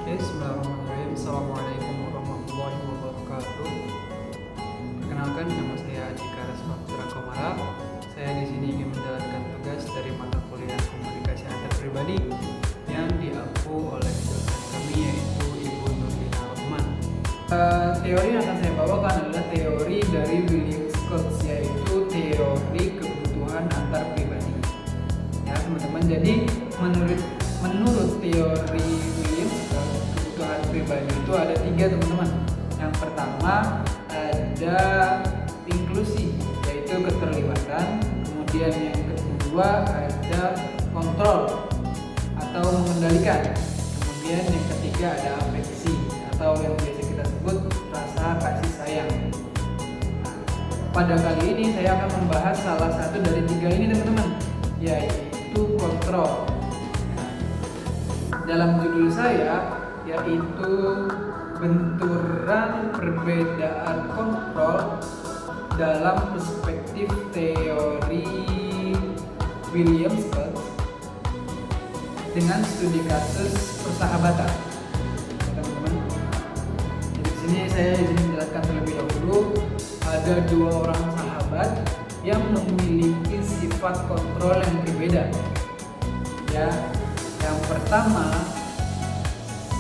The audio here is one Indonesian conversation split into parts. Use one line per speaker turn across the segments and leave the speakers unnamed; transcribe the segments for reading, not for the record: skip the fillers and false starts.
Bismillahirrahmanirrahim. Assalamualaikum warahmatullahi wabarakatuh. Perkenalkan, nama saya Andika Rasmaputra Komara. Saya di sini ingin menjalankan tugas dari mata kuliah komunikasi antar pribadi yang diampu oleh dosen kami, yaitu Ibu Nurlina Rahman. Teori yang akan saya bawakan adalah teori dari William Scott, yaitu teori kebutuhan antar pribadi. Ya teman-teman, jadi menurut teori William Scott, kebutuhan pribadi itu ada 3 teman-teman. Yang pertama ada inklusi, yaitu keterlibatan. Kemudian yang kedua ada kontrol atau mengendalikan. Kemudian yang ketiga ada afeksi atau yang biasa kita sebut rasa kasih sayang. Nah, pada kali ini saya akan membahas salah satu dari 3 ini teman-teman, yaitu kontrol. Dalam judul saya yaitu benturan perbedaan kontrol dalam perspektif teori William Scott dengan studi kasus persahabatan. Teman-teman, jadi di sini saya izin menjelaskan terlebih dahulu. Ada 2 orang sahabat yang memiliki sifat kontrol yang berbeda. Ya, yang pertama,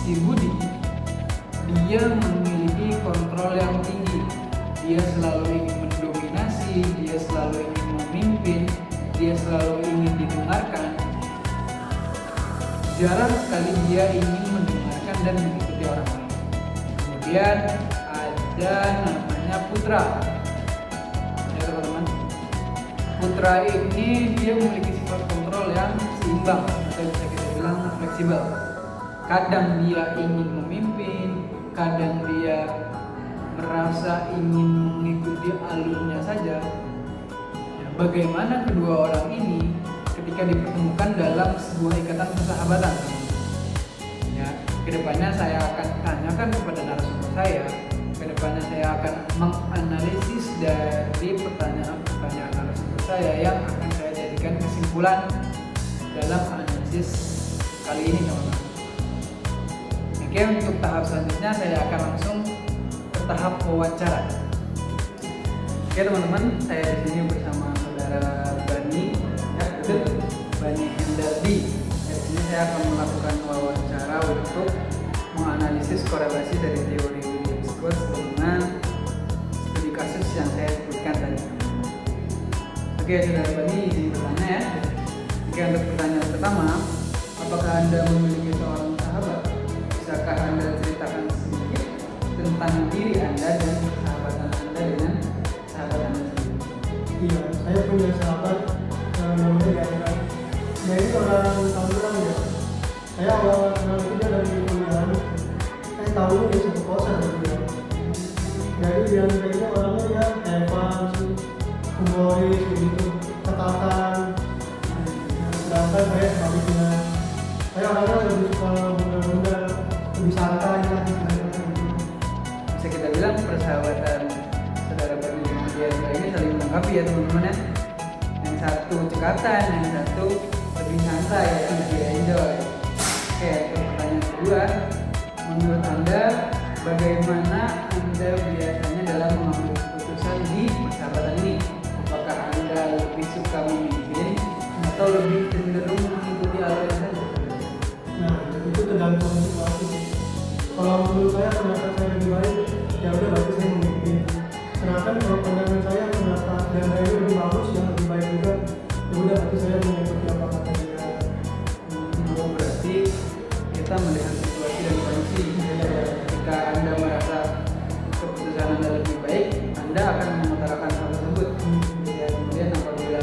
si Budi, dia memiliki kontrol yang tinggi. Dia selalu ingin mendominasi, dia selalu ingin memimpin, dia selalu ingin didengarkan. Jarang sekali dia ingin mendengarkan dan mengikuti orang lain. Kemudian ada namanya Putra. Ya teman-teman, Putra ini dia memiliki sifat kontrol yang seimbang atau bisa kita bilang fleksibel. Kadang dia ingin memimpin, kadang dia merasa ingin mengikuti alurnya saja. Ya, bagaimana kedua orang ini ketika dipertemukan dalam sebuah ikatan persahabatan? Ya, kedepannya saya akan tanyakan kepada narasumber saya. Kedepannya saya akan menganalisis dari pertanyaan-pertanyaan narasumber saya yang akan saya jadikan kesimpulan dalam analisis kali ini, teman-teman. Oke, untuk tahap selanjutnya saya akan langsung ke tahap wawancara. Oke teman-teman, saya di sini bersama saudara Bani, Bani Hendardi. Di sini saya akan melakukan wawancara untuk menganalisis korelasi dari teori William Scott dengan studi kasus yang saya sebutkan tadi. Oke, saudara Bani, izin bertanya ya. Oke, untuk pertanyaan pertama, apakah Anda memiliki seorang sahabat? Bisakah Anda ceritakan sedikit tentang diri Anda dan persahabatan Anda dengan sahabat Anda sendiri?
Iya, saya punya sahabat namanya Diana. Dia ini orang Tangerang ya. Saya awal kenal dia dari kuliahan. Saya tahu dia satu kosan sama dia. Jadi Diana ini orangnya ya hebat sih, humoris begitu, ketatan. Sedangkan saya sebaliknya, saya orangnya lebih suka bunda-bunda, lebih santai lah istilahnya.
Bisa kita bilang persahabatan saudara Bani dengan Diana ini saling melengkapi ya teman-teman ya. Yang satu cekatan, yang satu lebih santai, ya, lebih enjoy. Oke, untuk pertanyaan kedua, menurut Anda bagaimana Anda biasanya dalam mengambil keputusan di persahabatan ini? Apakah Anda lebih suka memimpin atau lebih cenderung mengikuti alur saja?
Nah, itu tergantung situasi. Kalau menurut saya pendapat saya lebih baik, ya udah berarti saya memimpin. Sedangkan kalau pandangan saya pendapat dan ini lebih bagus, yang lebih baik juga, ya udah berarti saya mengikuti apa kata dia.
Oh, berarti kita melihat situasi dan kondisi. Jika Anda merasa keputusan Anda lebih baik, Anda akan mengutarakan hal tersebut. Ya, kemudian apabila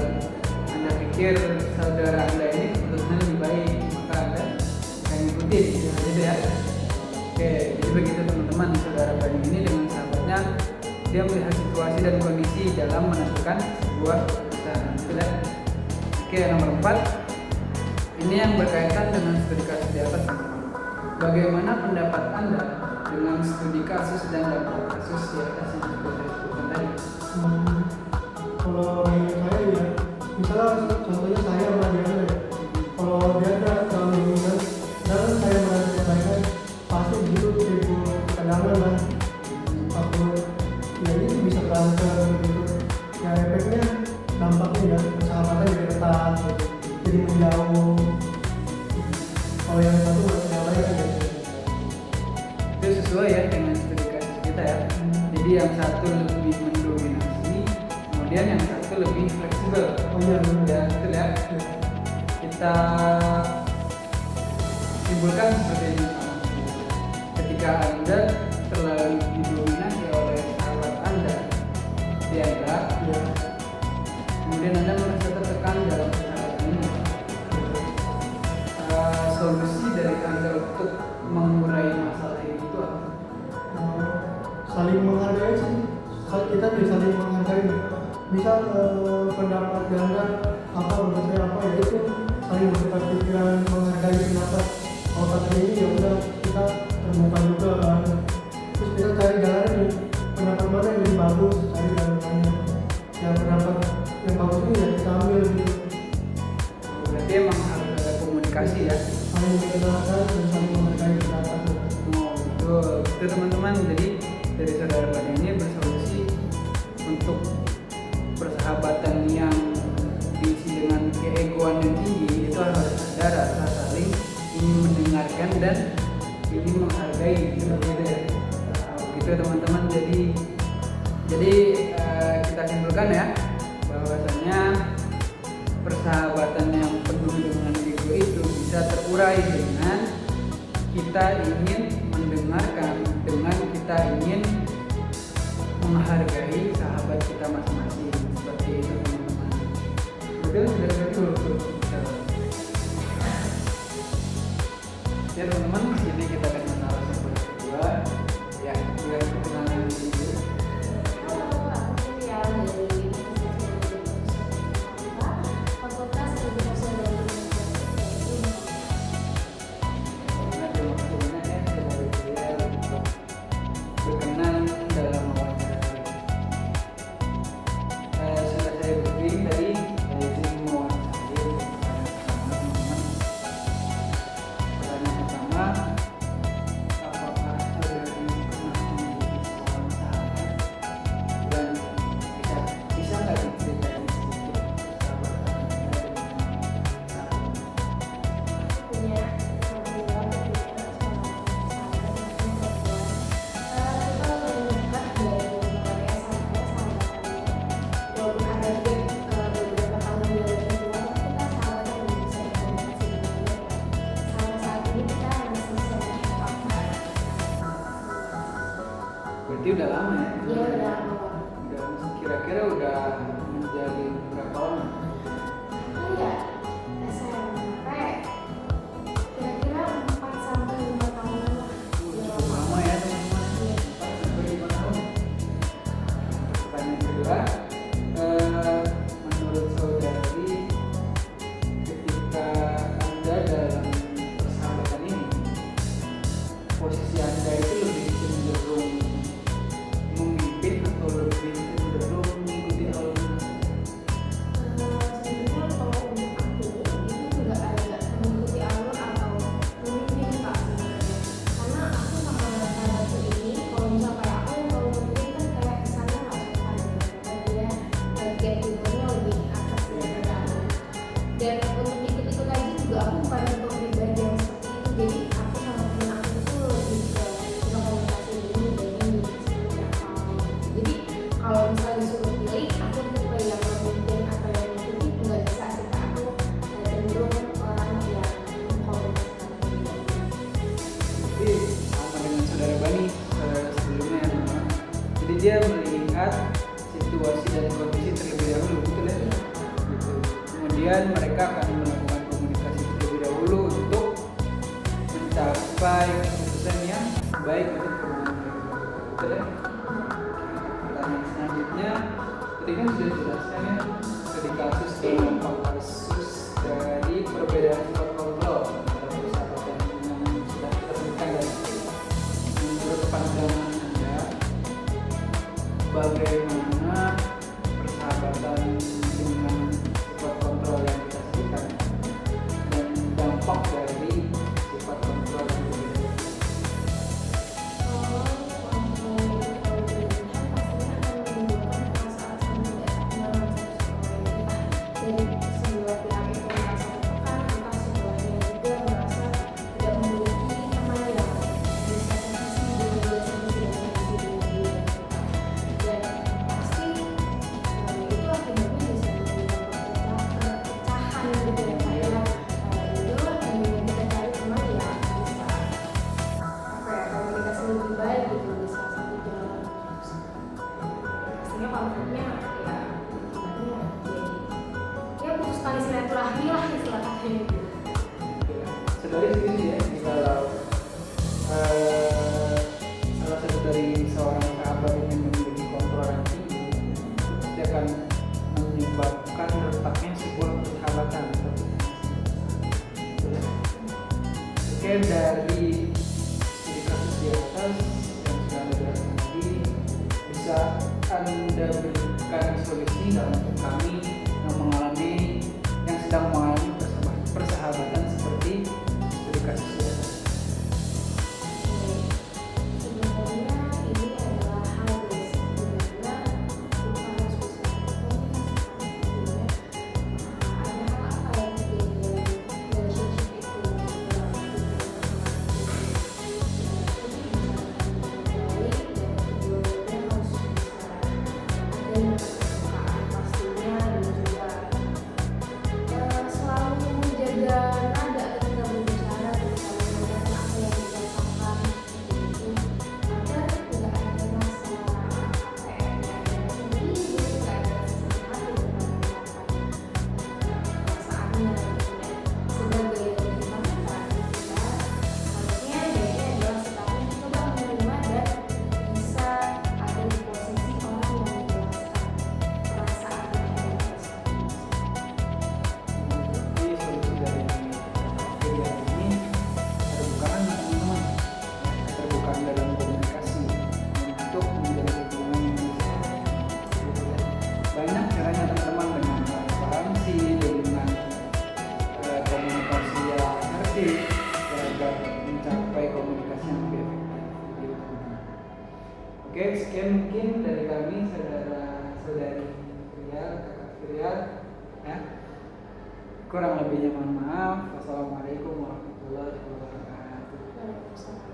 Anda pikir saudara Anda ini keputusannya lebih baik, maka Anda akan ikuti, gitu ya. Oke, jadi begitu teman-teman, saudara Bani ini dengan sahabatnya, dia melihat situasi dan kondisi dalam menentukan sebuah keputusan. Sudah. Oke, nomor 4. Ini yang berkaitan dengan studi kasus di atas. Bagaimana pendapat Anda dengan studi kasus dan dampak kasus di atas yang sudah saya sebutkan tadi?
Kalau menurut saya ya, misalnya contohnya saya sama dia ya. Kalau dia ada terlalu dominan dan saya merasa kebaikan,
sesuai ya dengan studi kasus kita ya. Jadi yang satu lebih mendominasi, kemudian yang satu lebih fleksibel.
Oh iya,
Ya betul ya. Kita simpulkan seperti ini. Ketika Anda terlalu didominasi oleh sahabat Anda, dianggap,
iya.
kemudian Anda merasa tertekan dalam persahabatan ini. Solusi dari Anda untuk mengurai masalah itu apa?
Saling menghargai sih. Kita bisa saling menghargai. Misal pendapat Ganda apa, menurut saya apa, ya itu saling bertukar pikiran, menghargai pendapat. Kalau kata ini ya udah kita terbuka juga kan. Terus kita cari jalan nih, pendapat mana yang lebih bagus, cari jalannya. Yang pendapat yang bagus ini ya kita ambil gitu.
Berarti emang harus ada komunikasi ya.
Saling mendengarkan dan saling menghargai pendapat.
Betul, itu teman-teman. Jadi dari saudara Bani ini bersolusi untuk persahabatan yang diisi dengan keegoan yang tinggi, itu harus ada rasa saling ingin mendengarkan dan ingin menghargai gitu ya. Gitu teman-teman. Jadi kita simpulkan ya bahwasanya persahabatan yang penuh dengan ego itu bisa terurai dengan kita ingin mendengarkan, dengan kita ingin menghargai sahabat kita masing-masing. Seperti itu teman-teman. Betul. Ya teman-teman, jadi kita akan menaruh yang kedua. Ya, kita perkenalan dulu.
Halo, aku Cynthia dari Fakultas Ilmu Sosial dan
Berkenan dalam wawancara. Sudah saya briefing dari izin mewawancarai teman-teman. Pertanyaan pertama, apakah saudari pernah memiliki seorang sahabat dan bisa nggak diceritain sedikit persahabatan Anda dengan sahabat?
punya alhamdulillah kita paling dekat dari mulai SMP sahabatannya, walaupun ada gap beberapa tahun di luar kita sahabatan dan bisa berkomunikasi dengan baik. Sampai saat ini kita masih sering kontak.
Berarti udah lama ya?
Dia udah
Kira-kira udah menjadi berapa lama?
iya SMP kira-kira 4 sampai 5 tahunan lah.
Cukup lama ya teman-teman. 4 sampai 5 tahun. Pertanyaan kedua, menurut saudari, ketika Anda dalam persahabatan ini, posisi Anda itu lebih cenderung memimpin atau lebih cenderung mengikuti alur?
Sebenarnya kalau untuk aku itu nggak ada mengikuti alur atau memimpin Kak sebenarnya, karena aku sama sahabatku ini kalau misal kayak aku yang kalau memimpin kan kayak kesannya nggak sopan gitu, dan dia gap umurnya lebih atas daripada aku. Dan untuk ikut-ikut aja juga aku bukan untuk pribadi yang seperti itu, jadi aku sama temen aku itu lebih ke komunikasi dulu dan ini seperti apa. Jadi kalau misalnya disuruh pilih, aku tipe yang memimpin atau yang mengikuti nggak bisa sih Kak. Aku cenderung orang yang mengkomunikasikan diri.
Jadi sama dengan saudara Bani, saudara sebelumnya ya teman-teman. Jadi dia melihat situasi dan kondisi terlebih dahulu, betul ya? Gitu. Kemudian mereka akan melakukan komunikasi terlebih dahulu untuk mencapai keputusan yang baik untuk hubungan mereka. Betul ya? Pertanyaan selanjutnya, tadi kan sudah dijelaskan ya, studi kasus dan kasus dari perbedaan sifat kontrol antara persahabatan yang sudah kita sebutkan tadi. Menurut pandangan Anda, bagaimana persahabatan dengan sifat kontrol yang kita sebutkan dan dampak dari sifat kontrol yang berbeda?
Kalau kontrol itu kalau berlebihan pastinya akan menimbulkan perasaan saling tidak nyaman satu sama lain. Dari sebelah pihak itu merasa tertekan, entah sebelahnya juga merasa tidak memiliki teman yang bisa sesisi dengan
Sekian ya. Kurang lebihnya mohon maaf. Wassalamualaikum warahmatullahi wabarakatuh.
Waalaikumsalam.